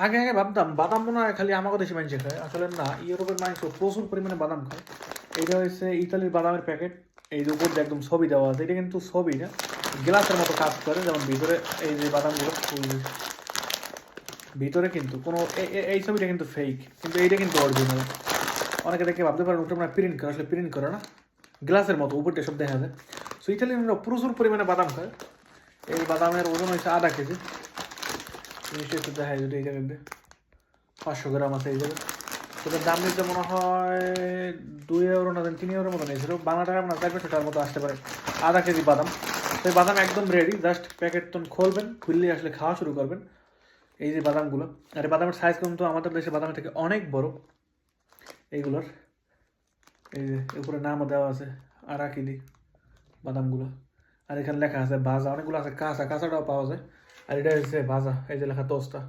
আগে আগে ভাবতাম বাদাম মনে হয় খালি আমাকে দেশে মানুষ খায়, আসলে না, ইউরোপের মানুষ প্রচুর পরিমাণে বাদাম খায়। এইটা হচ্ছে ইতালির বাদামের প্যাকেট, এই যে উপর দিয়ে একদম ছবি দেওয়া আছে, এটা কিন্তু ছবি না, গ্লাসের মতো কাজ করে, যেমন ভিতরে এই যে বাদামগুলো ভিতরে কিন্তু কোনো এই ছবিটা কিন্তু ফেক, কিন্তু এইটা কিন্তু অরিজিনাল। অনেকে দেখে ভাবতে পারেন ওটা মানে প্রিন্ট করে, আসলে প্রিন্ট করে না, গ্লাসের মতো উপরটা সব দেখা যায়। সো ইতালিয়ানরা প্রচুর পরিমাণে বাদাম খায়। এই বাদামের ওজন হচ্ছে 0.5 কেজি, নিশ্চয়ই একটু দেখা যদি এই জায়গাতে 500 গ্রাম আছে এই জায়গায়। ওটার দাম নিতে মনে হয় 2 ইউরো না 3 ইউরোর মতো নিয়েছিল, বাংলা টাকা না 400 টাকার মতো আসতে পারে 0.5 কেজি বাদাম। তো এই বাদাম একদম রেডি, জাস্ট প্যাকেট তো খুলবেন, খুললেই আসলে খাওয়া শুরু করবেন। এই যে বাদামগুলো, আর এই বাদামের সাইজ কিন্তু আমাদের দেশে বাদামের থেকে অনেক বড় এইগুলোর। এই যে উপরে নামও দেওয়া আছে আরাকিলি বাদামগুলো, আর এখানে লেখা আছে ভাজা, অনেকগুলো আছে কাঁচা, কাঁচাটাও পাওয়া যায়, আর এটা হচ্ছে ভাজা, এই যে লেখা তোস্তা।